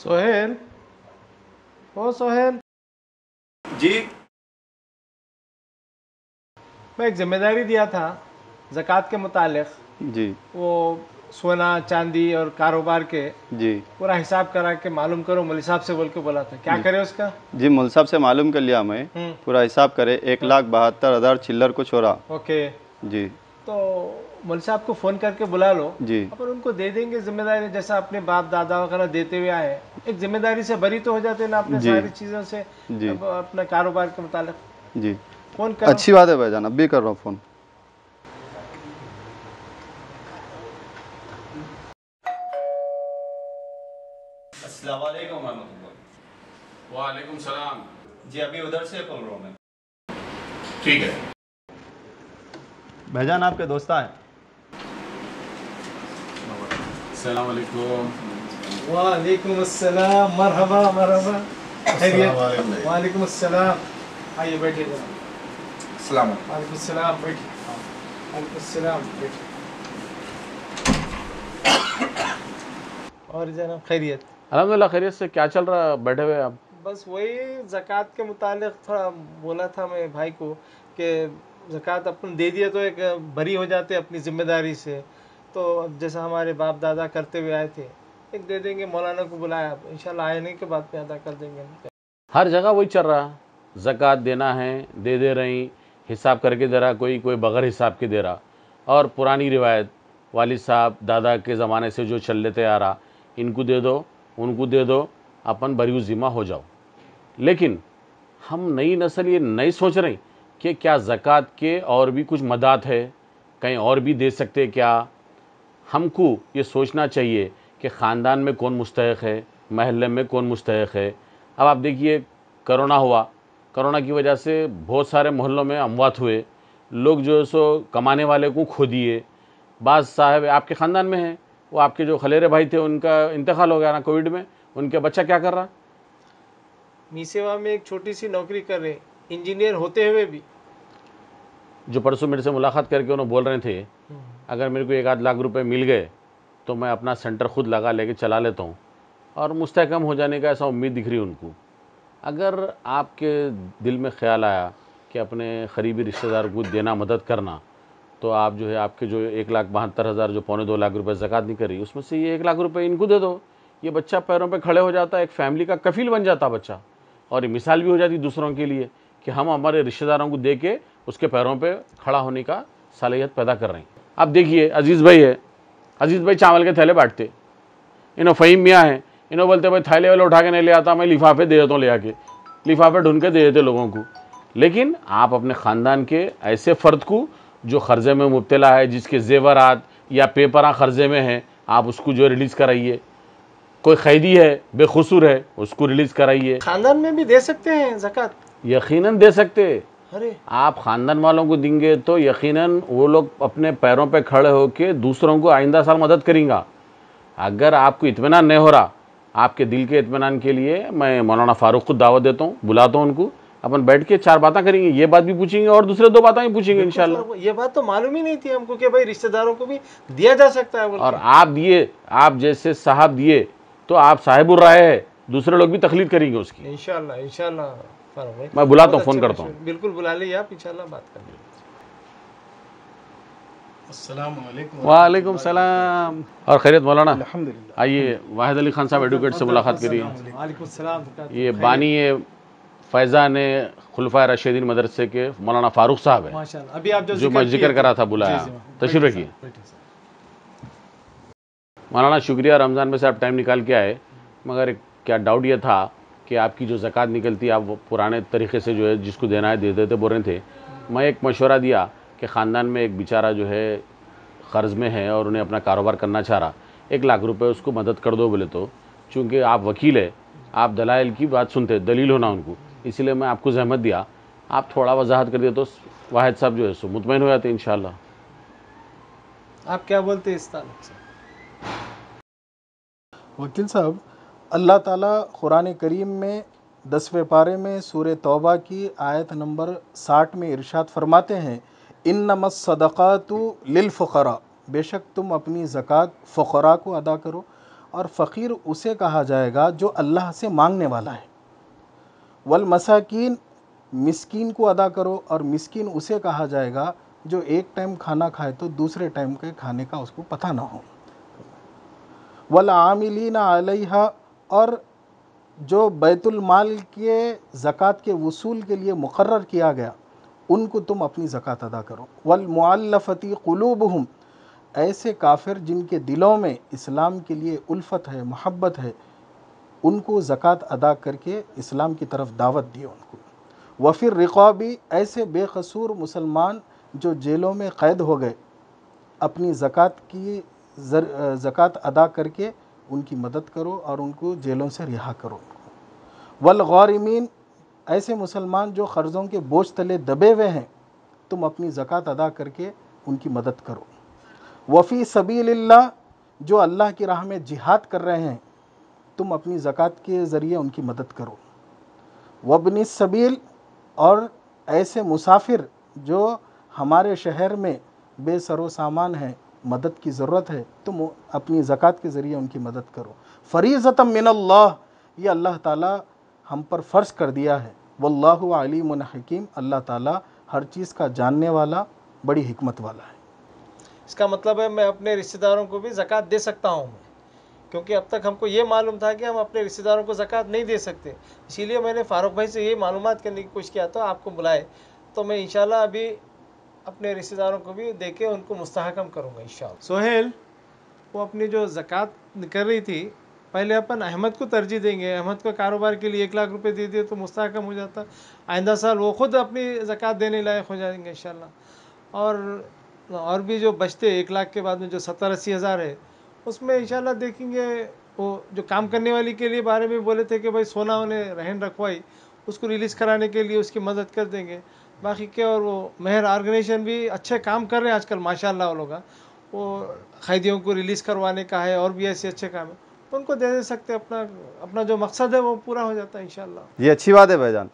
सोहेल, ओ सोहेल जी। मैं एक जिम्मेदारी दिया था ज़कात के मुतालिक। जी। वो सोना चांदी और कारोबार के जी। पूरा हिसाब करा के मालूम करो, मौलवी साहब से बोल के बोला था। क्या जी करे उसका? जी, मौलवी साहब से मालूम कर लिया मैं। पूरा हिसाब करे 1,72,000 चिल्लर को छोड़ा। ओके, जी। तो मौलवी साहब को फ़ोन करके बुला लो। जी। अपन उनको दे देंगे जिम्मेदारी, जैसा अपने बाप दादा वगैरह देते हुए आए। एक जिम्मेदारी से बरी तो हो जाते ना अपने जी। सारी चीज़ों से। जी। अब अपने कारोबार के मुतालिक जी, फ़ोन करो। अच्छी बात है भाईजान, अब भी कर रहा हूँ फ़ोन। अस्सलाम वालेकुम रहमतुल्लाह। वालेकुम सलाम। जी, अभी उधर से बोल रहा हूँ मैं। ठीक है भाईजान, आपके दोस्त हैं। अस्सलाम वालेकुम। वालेकुम अस्सलाम, मरहबा मरहबा। खैरियत? वालेकुम अस्सलाम। आइए बैठिए जरा। अस्सलाम वालेकुम अस्सलाम, बैठिए। वालेकुम अस्सलाम, बैठिए। और जनाब खैरियत? अल्हम्दुलिल्लाह खैरियत से। क्या चल रहा है, बैठे हुए आप? बस वही ज़कात के मुतालिक थोड़ा बोला था मैं भाई को कि ज़कात अपन दे दिए तो एक बरी हो जाते अपनी ज़िम्मेदारी से। तो अब जैसा हमारे बाप दादा करते हुए आए थे, एक दे देंगे। मौलाना को बुलाया, इंशाल्लाह आने के बाद में अदा कर देंगे। हर जगह वही चल रहा है, ज़कात देना है, दे रही, हिसाब करके दे रहा, कोई कोई बग़ैर हिसाब के दे रहा। और पुरानी रिवायत वालिद साहब दादा के ज़माने से जो चल लेते आ रहा, इनको दे दो उनको दे दो, अपन बरी ज़िम्मा हो जाओ। लेकिन हम नई नस्ल ये नहीं सोच रही कि क्या ज़कात के और भी कुछ मदात है, कहीं और भी दे सकते क्या। हमको ये सोचना चाहिए कि ख़ानदान में कौन मुस्तहिक़ है, महल्ले में कौन मुस्तहिक़ है। अब आप देखिए, कोरोना हुआ, कोरोना की वजह से बहुत सारे मोहल्लों में अमवात हुए, लोग जो है सो कमाने वाले को खो दिए। बाज़ साहब आपके ख़ानदान में हैं, वो आपके जो खलेरे भाई थे उनका इंतकाल हो गया ना कोविड में, उनके बच्चा क्या कर रहा? मीसेवा में एक छोटी सी नौकरी कर रहे, इंजीनियर होते हुए भी। जो परसों मेरे से मुलाकात करके उन्होंने बोल रहे थे, अगर मेरे को 1 आध लाख रुपए मिल गए तो मैं अपना सेंटर खुद लगा लेके चला लेता हूँ, और मुस्तहकम हो जाने का ऐसा उम्मीद दिख रही है उनको। अगर आपके दिल में ख्याल आया कि अपने करीबी रिश्तेदार को देना, मदद करना, तो आप जो है आपके जो 1,72,000 जो 1.25-2 लाख रुपए ज़कात नहीं करी, उसमें से ये 1 लाख रुपए इनको दे दो। ये बच्चा पैरों पे खड़े हो जाता है, एक फैमिली का कफील बन जाता बच्चा, और ये मिसाल भी हो जाती दूसरों के लिए कि हम हमारे रिश्तेदारों को दे के उसके पैरों पे खड़ा होने का सलाहियत पैदा कर रहे हैं। अब देखिए, अजीज़ भाई है, अजीज़ भाई चावल के थैले बांटते, इन्हों फ़हीम मियाँ हैं, इन्हों बोलते भाई थैले वाले उठा के नहीं ले आता, मैं लिफाफे दे देता हूँ, ले आके लिफाफे ढूंढ के दे देते लोगों को। लेकिन आप अपने ख़ानदान के ऐसे फ़र्द को जो क़र्ज़े में मुब्तला है, जिसके ज़ेवरात या पेपरा क़र्ज़े में हैं, आप उसको जो रिलीज़ कराइए। कोई क़ैदी है, बेक़सूर है, उसको रिलीज़ कराइए। खानदान में भी दे सकते हैं ज़कात? यकीनन दे सकते। अरे आप ख़ानदान वालों को देंगे तो यकीनन वो लोग अपने पैरों पे खड़े होकर दूसरों को आइंदा साल मदद करेंगे। अगर आपको इत्मीनान नहीं हो रहा, आपके दिल के इत्मीनान के लिए मैं मौलाना फ़ारूक को दावत देता हूँ, बुलाता हूँ उनको, अपन बैठ के 4 बातें करेंगे। ये बात भी पूछेंगे और दूसरे 2 बातें भी पूछेंगे इंशाल्लाह। ये बात तो मालूम ही नहीं थी हमको कि भाई रिश्तेदारों को भी दिया जा सकता है। और आप दिए, आप जैसे साहब दिए तो आप साहिबुर राय है, दूसरे लोग भी तकलीद करेंगे उसकी। इंशाल्लाह इंशाल्लाह फारूक भाई, मैं बुलाता हूँ, फ़ोन करता हूँ। बिल्कुल बुला लीजिए आप, इंशाल्लाह बात कर लीजिए। वालेकुम सलाम। और खैरियत मौलाना? अल्हम्दुलिल्लाह। आइए, वाहिद अली खान साहब एडवोकेट से मुलाकात करिए। वालेकुम सलाम। ये बानी है फैज़ान खुलफाए रशीदीन मदरसे के मौलाना फ़ारूक साहब है, माशाल्लाह। अभी आप जो मैं जिक्र करा था, बुलाया। तशरीफ़ रखिए मौलाना। शुक्रिया, रमज़ान में से आप टाइम निकाल के आए, मगर क्या डाउट ये था कि आपकी जो ज़कात निकलती है आप वो पुराने तरीक़े से जो है जिसको देना है दे देते बोल रहे थे। मैं एक मशवरा दिया कि ख़ानदान में एक बेचारा जो है क़र्ज़ में है और उन्हें अपना कारोबार करना चाह रहा, 1 लाख रुपए उसको मदद कर दो बोले, तो चूँकि आप वकील है, आप दलाइल की बात सुनते, दलील होना उनको, इसलिए मैं आपको ज़हमत दिया। आप थोड़ा वजाहत कर दिए तो वाहिद साहब जो है सो मुतमईन हो जाते इंशाल्लाह। आप क्या बोलते हैं इस ताल्लुक़ से? वकील साहब, अल्लाह ताला कुरान करीम में 10वें पारे में सूरह तौबा की आयत नंबर 60 में इरशाद फरमाते हैं, इन्नमस सदक़ातु लिल फ़ुक़रा, बेशक तुम अपनी ज़कात फ़ुक़रा को अदा करो। और फ़कीर उसे कहा जाएगा जो अल्लाह से मांगने वाला है। वल मसाकीन, मिस्कीन को अदा करो, और मिस्कीन उसे कहा जाएगा जो एक टाइम खाना खाए तो दूसरे टाइम के खाने का उसको पता ना हो। वल आमिलीना अलैहा, और जो बैतुल माल के ज़कात के वसूल के लिए मुकर्रर किया गया उनको तुम अपनी ज़कात अदा करो। वल मुअल्लफ़ती क़ुलूबुहुम, ऐसे काफिर जिनके दिलों में इस्लाम के लिए उल्फत है, मोहब्बत है, उनको ज़कात अदा करके इस्लाम की तरफ दावत दी उनको। वफ़िर रिक़ाबी, ऐसे बेकसूर मुसलमान जो जेलों में क़ैद हो गए, अपनी ज़कात अदा करके उनकी मदद करो और उनको जेलों से रिहा करो। वल गारिमीन, ऐसे मुसलमान जो क़र्ज़ों के बोझ तले दबे हुए हैं, तुम अपनी ज़कात अदा करके उनकी मदद करो। वफ़ी सबीलिल्लाह, जो अल्लाह की राह में जिहाद कर रहे हैं, तुम अपनी ज़कात के ज़रिए उनकी मदद करो। वब्नि सबील, और ऐसे मुसाफिर जो हमारे शहर में बेसरो सामान हैं, मदद की ज़रूरत है, तुम अपनी ज़कात के ज़रिए उनकी मदद करो। फ़रीज़तम मिनल्लाह, ये अल्लाह ताला हम पर फ़र्ज़ कर दिया है। वल्लाहु अलीमुन हकीम, अल्लाह ताला हर चीज़ का जानने वाला, बड़ी हिकमत वाला है। इसका मतलब है मैं अपने रिश्तेदारों को भी ज़कात दे सकता हूँ मैं, क्योंकि अब तक हमको ये मालूम था कि हम अपने रिश्तेदारों को ज़कात नहीं दे सकते। इसीलिए मैंने फ़ारूक भाई से ये मालूमात करने की कोशिश किया था, आपको बुलाए तो मैं इंशाल्लाह अभी अपने रिश्तेदारों को भी दे के उनको मुस्तहकम करूँगा इंशाल्लाह। सोहेल, वो अपनी जो ज़कात कर रही थी, पहले अपन अहमद को तरजीह देंगे। अहमद को कारोबार के लिए 1 लाख रुपए दे दिए तो मुस्तहकम हो जाता। आइंदा साल वो ख़ुद अपनी ज़कात देने लायक हो जाएंगे इंशाल्लाह। और भी जो बचते 1 लाख के बाद में जो 70-80 हज़ार है, उसमें इंशाल्लाह देखेंगे। वो जो काम करने वाली के लिए बारे में बोले थे कि भाई सोना उन्हें रहन रखवाई, उसको रिलीज़ कराने के लिए उसकी मदद कर देंगे। बाकी क्या, और वो मेहर ऑर्गेनाइजेशन भी अच्छे काम कर रहे हैं आजकल माशाल्लाह। वो लोग वो कैदियों को रिलीज़ करवाने का है और भी ऐसे अच्छे काम है, तो उनको दे सकते। अपना जो मकसद है वो पूरा हो जाता है इंशाल्लाह। ये अच्छी बात है भाईजान।